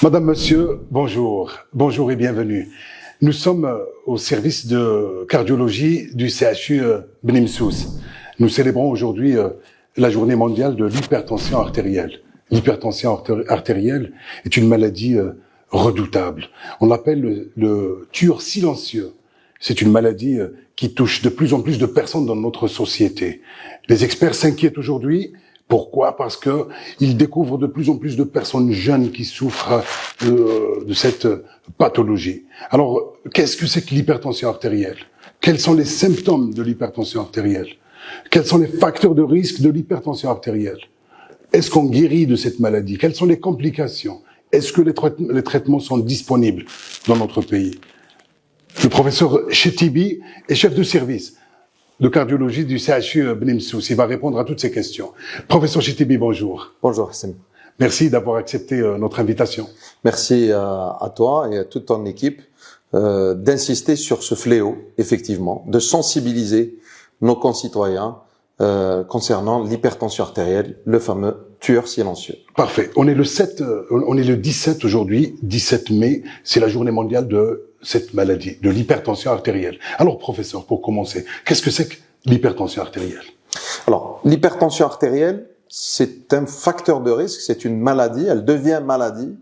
Madame, Monsieur, bonjour. Bonjour et bienvenue. Nous sommes au service de cardiologie du CHU Beni Msous. Nous célébrons aujourd'hui la journée mondiale de l'hypertension artérielle. L'hypertension artérielle est une maladie redoutable. On l'appelle le tueur silencieux. C'est une maladie qui touche de plus en plus de personnes dans notre société. Les experts s'inquiètent aujourd'hui. Pourquoi? Parce que ils découvrent de plus en plus de personnes jeunes qui souffrent de cette pathologie. Alors, qu'est-ce que c'est que l'hypertension artérielle? Quels sont les symptômes de l'hypertension artérielle? Quels sont les facteurs de risque de l'hypertension artérielle? Est-ce qu'on guérit de cette maladie? Quelles sont les complications? Est-ce que les traitements sont disponibles dans notre pays? Le professeur Chetibi est chef de service de cardiologie du CHU Beni Msous. Il va répondre à toutes ces questions. Professeur Chetibi, bonjour. Bonjour Hassan. Merci d'avoir accepté notre invitation. Merci à toi et à toute ton équipe d'insister sur ce fléau, effectivement, de sensibiliser nos concitoyens concernant l'hypertension artérielle, le fameux tueur silencieux. Parfait. On est le 17 aujourd'hui, 17 mai, c'est la journée mondiale de cette maladie, de l'hypertension artérielle. Alors, professeur, pour commencer, qu'est-ce que c'est que l'hypertension artérielle? Alors, l'hypertension artérielle, c'est un facteur de risque, c'est une maladie, elle devient maladie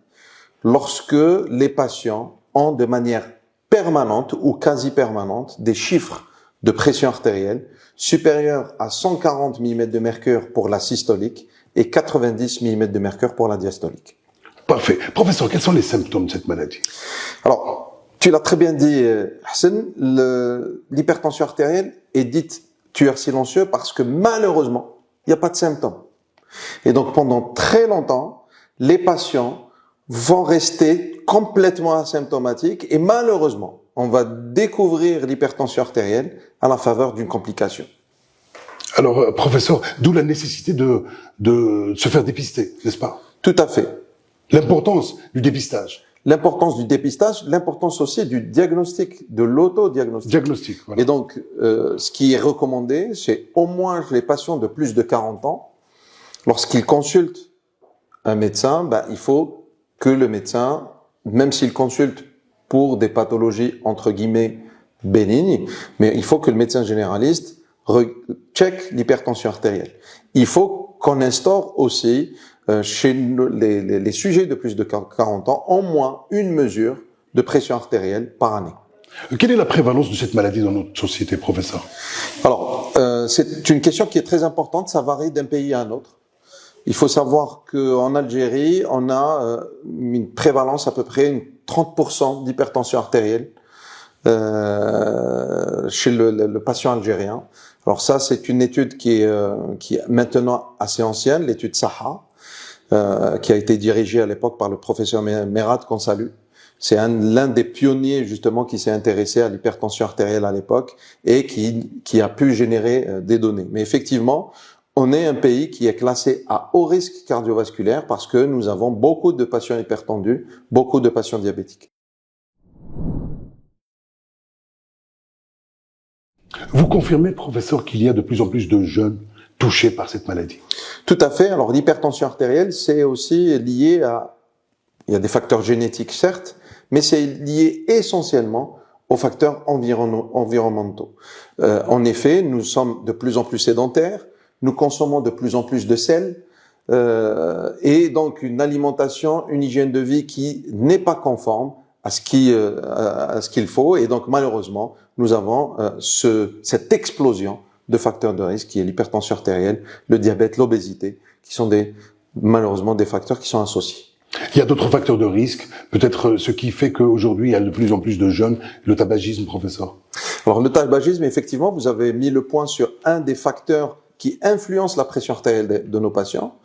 lorsque les patients ont de manière permanente ou quasi permanente des chiffres de pression artérielle supérieurs à 140 mm de mercure pour la systolique et 90 mm de mercure pour la diastolique. Parfait. Professeur, quels sont les symptômes de cette maladie? Alors, tu l'as très bien dit, Hassan, l'hypertension artérielle est dite tueur silencieux parce que malheureusement, il n'y a pas de symptômes. Et donc, pendant très longtemps, les patients vont rester complètement asymptomatiques et malheureusement, on va découvrir l'hypertension artérielle à la faveur d'une complication. Alors, professeur, d'où la nécessité de se faire dépister, n'est-ce pas? Tout à fait. L'importance du dépistage. L'importance du dépistage, l'importance aussi du diagnostic, de l'autodiagnostic. Diagnostic, voilà. Et donc, ce qui est recommandé, c'est au moins les patients de plus de 40 ans, lorsqu'ils consultent un médecin, il faut que le médecin, même s'il consulte pour des pathologies entre guillemets bénignes, mais il faut que le médecin généraliste check l'hypertension artérielle. Il faut qu'on instaure aussi chez les sujets de plus de 40 ans, au moins une mesure de pression artérielle par année. Quelle est la prévalence de cette maladie dans notre société, professeur? Alors, c'est une question qui est très importante, ça varie d'un pays à un autre. Il faut savoir qu'en Algérie, on a une prévalence à peu près 30% d'hypertension artérielle chez le patient algérien. Alors ça, c'est une étude qui est maintenant assez ancienne, l'étude SAHA, qui a été dirigée à l'époque par le professeur Merad qu'on salue. C'est l'un des pionniers justement qui s'est intéressé à l'hypertension artérielle à l'époque et qui a pu générer des données. Mais effectivement, on est un pays qui est classé à haut risque cardiovasculaire parce que nous avons beaucoup de patients hypertendus, beaucoup de patients diabétiques. Vous confirmez, professeur, qu'il y a de plus en plus de jeunes touchés par cette maladie? Tout à fait. Alors, l'hypertension artérielle, c'est aussi lié il y a des facteurs génétiques, certes, mais c'est lié essentiellement aux facteurs environnementaux. En effet, nous sommes de plus en plus sédentaires, nous consommons de plus en plus de sel, et donc une alimentation, une hygiène de vie qui n'est pas conforme à ce qu'il faut, et donc malheureusement, nous avons cette explosion de facteurs de risque qui est l'hypertension artérielle, le diabète, l'obésité, qui sont malheureusement des facteurs qui sont associés. Il y a d'autres facteurs de risque, peut-être ce qui fait qu'aujourd'hui il y a de plus en plus de jeunes, le tabagisme, professeur. Alors le tabagisme, effectivement, vous avez mis le point sur un des facteurs qui influence la pression artérielle de nos patients.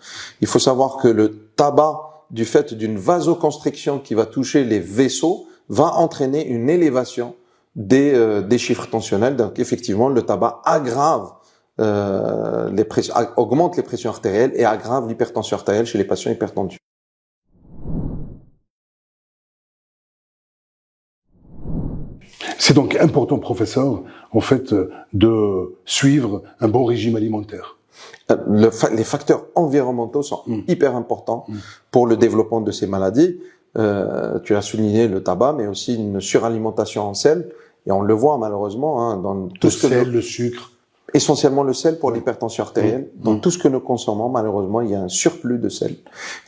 Il faut savoir que le tabac, du fait d'une vasoconstriction qui va toucher les vaisseaux, va entraîner une élévation des chiffres tensionnels. Donc effectivement, le tabac aggrave augmente les pressions artérielles et aggrave l'hypertension artérielle chez les patients hypertendus. C'est donc important, professeur, en fait, de suivre un bon régime alimentaire. Les facteurs environnementaux sont hyper importants pour le développement de ces maladies. tu as souligné le tabac, mais aussi une suralimentation en sel. Et on le voit malheureusement hein, dans tout Le ce que sel, le sucre. essentiellement le sel pour l'hypertension artérielle. Dans tout ce que nous consommons, malheureusement, il y a un surplus de sel.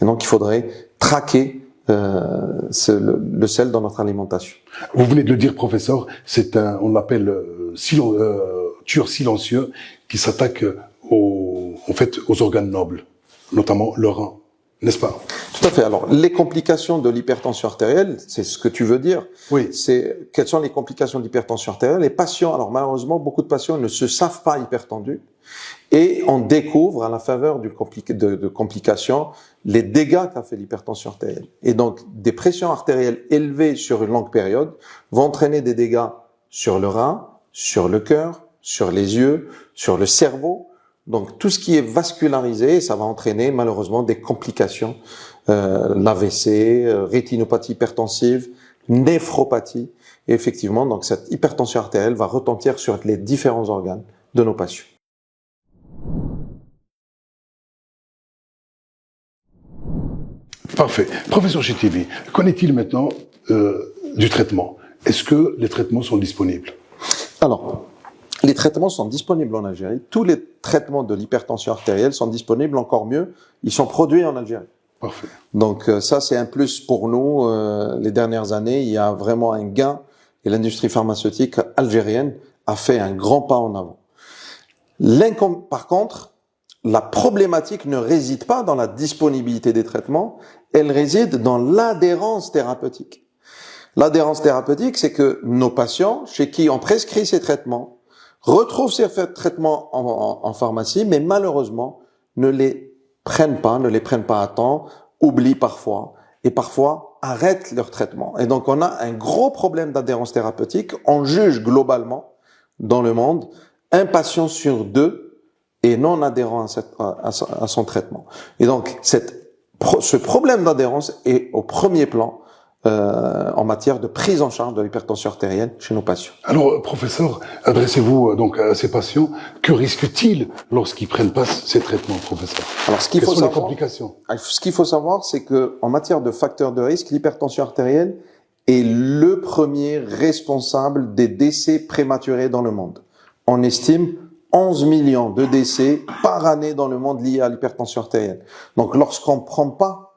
Et donc, il faudrait traquer le sel dans notre alimentation. Vous venez de le dire, professeur, on l'appelle tueur silencieux qui s'attaque aux organes nobles, notamment le rein, n'est-ce pas? Tout à fait. Alors, les complications de l'hypertension artérielle, c'est ce que tu veux dire. Oui. C'est quelles sont les complications de l'hypertension artérielle? Les patients, alors malheureusement, beaucoup de patients ne se savent pas hypertendus et on découvre à la faveur de complications les dégâts qu'a fait l'hypertension artérielle. Et donc, des pressions artérielles élevées sur une longue période vont entraîner des dégâts sur le rein, sur le cœur, sur les yeux, sur le cerveau. Donc, tout ce qui est vascularisé, ça va entraîner malheureusement des complications, l'AVC, rétinopathie hypertensive, néphropathie. Et effectivement, donc cette hypertension artérielle va retentir sur les différents organes de nos patients. Parfait. Professeur Chetibi, qu'en est-il maintenant du traitement? Est-ce que les traitements sont disponibles? Alors, les traitements sont disponibles en Algérie. Tous les traitements de l'hypertension artérielle sont disponibles, encore mieux, ils sont produits en Algérie. Parfait. Donc ça, c'est un plus pour nous. Les dernières années, il y a vraiment un gain et l'industrie pharmaceutique algérienne a fait un grand pas en avant. Par contre, la problématique ne réside pas dans la disponibilité des traitements, elle réside dans l'adhérence thérapeutique. L'adhérence thérapeutique, c'est que nos patients, chez qui on prescrit ces traitements, retrouvent ces traitements en pharmacie, mais malheureusement ne les prennent pas à temps, oublient parfois, et parfois arrêtent leur traitement. Et donc on a un gros problème d'adhérence thérapeutique. On juge globalement, dans le monde, un patient sur deux est non adhérent à son traitement. Et donc ce problème d'adhérence est au premier plan en matière de prise en charge de l'hypertension artérielle chez nos patients. Alors, professeur, adressez-vous donc à ces patients. Que risquent-ils lorsqu'ils prennent pas ces traitements, professeur? Alors, Quelles sont les complications? Ce qu'il faut savoir, c'est que en matière de facteurs de risque, l'hypertension artérielle est le premier responsable des décès prématurés dans le monde. On estime 11 millions de décès par année dans le monde liés à l'hypertension artérielle. Donc, lorsqu'on ne prend pas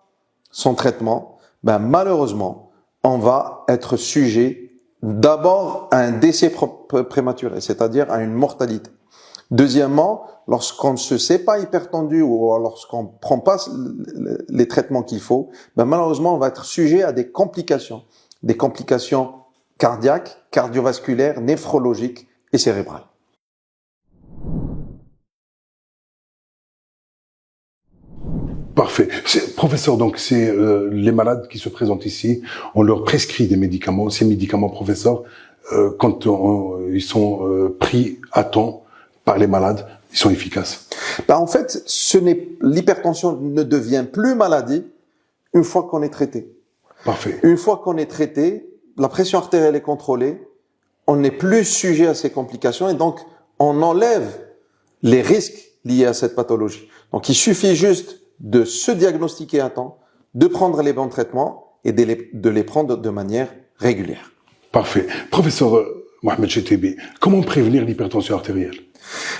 son traitement, malheureusement, on va être sujet d'abord à un décès prématuré, c'est-à-dire à une mortalité. Deuxièmement, lorsqu'on ne se sait pas hypertendu ou lorsqu'on ne prend pas les traitements qu'il faut, malheureusement, on va être sujet à des complications cardiaques, cardiovasculaires, néphrologiques et cérébrales. Parfait. Professeur, donc c'est les malades qui se présentent ici, on leur prescrit des médicaments. Ces médicaments, professeur, quand ils sont pris à temps par les malades, ils sont efficaces. En fait, l'hypertension ne devient plus maladie une fois qu'on est traité. Parfait. Une fois qu'on est traité, la pression artérielle est contrôlée, on n'est plus sujet à ces complications et donc on enlève les risques liés à cette pathologie. Donc il suffit juste de se diagnostiquer à temps, de prendre les bons traitements et de les prendre de manière régulière. Parfait. Professeur Mohamed Chetibi, comment prévenir l'hypertension artérielle?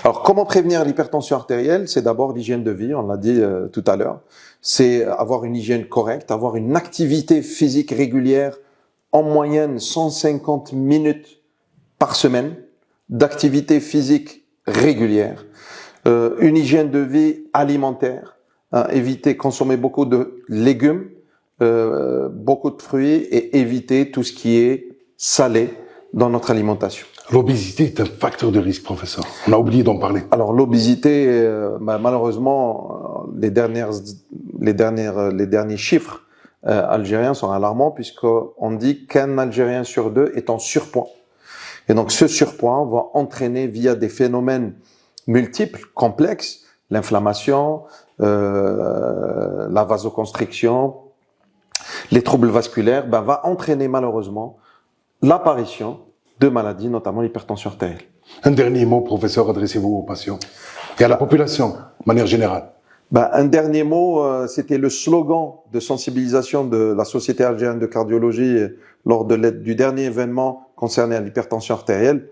Alors, comment prévenir l'hypertension artérielle? C'est d'abord l'hygiène de vie, on l'a dit tout à l'heure. C'est avoir une hygiène correcte, avoir une activité physique régulière, en moyenne 150 minutes par semaine d'activité physique régulière. Une hygiène de vie alimentaire, éviter consommer beaucoup de légumes, beaucoup de fruits et éviter tout ce qui est salé dans notre alimentation. L'obésité est un facteur de risque, professeur. On a oublié d'en parler. Alors l'obésité, malheureusement, les derniers chiffres algériens sont alarmants puisqu'on dit qu'un Algérien sur deux est en surpoids. Et donc ce surpoids va entraîner via des phénomènes multiples, complexes, l'inflammation, la vasoconstriction, les troubles vasculaires, va entraîner malheureusement l'apparition de maladies, notamment l'hypertension artérielle. Un dernier mot, professeur, adressez-vous aux patients et à la population, de manière générale. Un dernier mot, c'était le slogan de sensibilisation de la Société algérienne de cardiologie lors du dernier événement concerné à l'hypertension artérielle.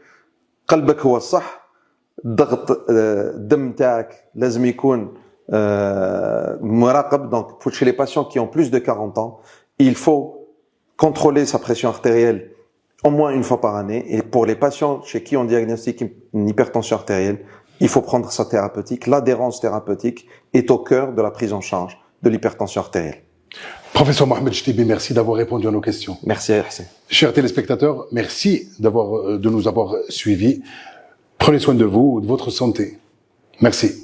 قلبك هو الصح ضغط الدم تاعك لازم يكون مراقب. Donc chez les patients qui ont plus de 40 ans, il faut contrôler sa pression artérielle au moins une fois par année. Et pour les patients chez qui on diagnostique une hypertension artérielle, il faut prendre sa thérapeutique. L'adhérence thérapeutique est au cœur de la prise en charge de l'hypertension artérielle. Professeur Mohamed Chtibi, merci d'avoir répondu à nos questions. Merci Hassan. Chers téléspectateurs, merci de nous avoir suivis. Prenez soin de vous, de votre santé. Merci.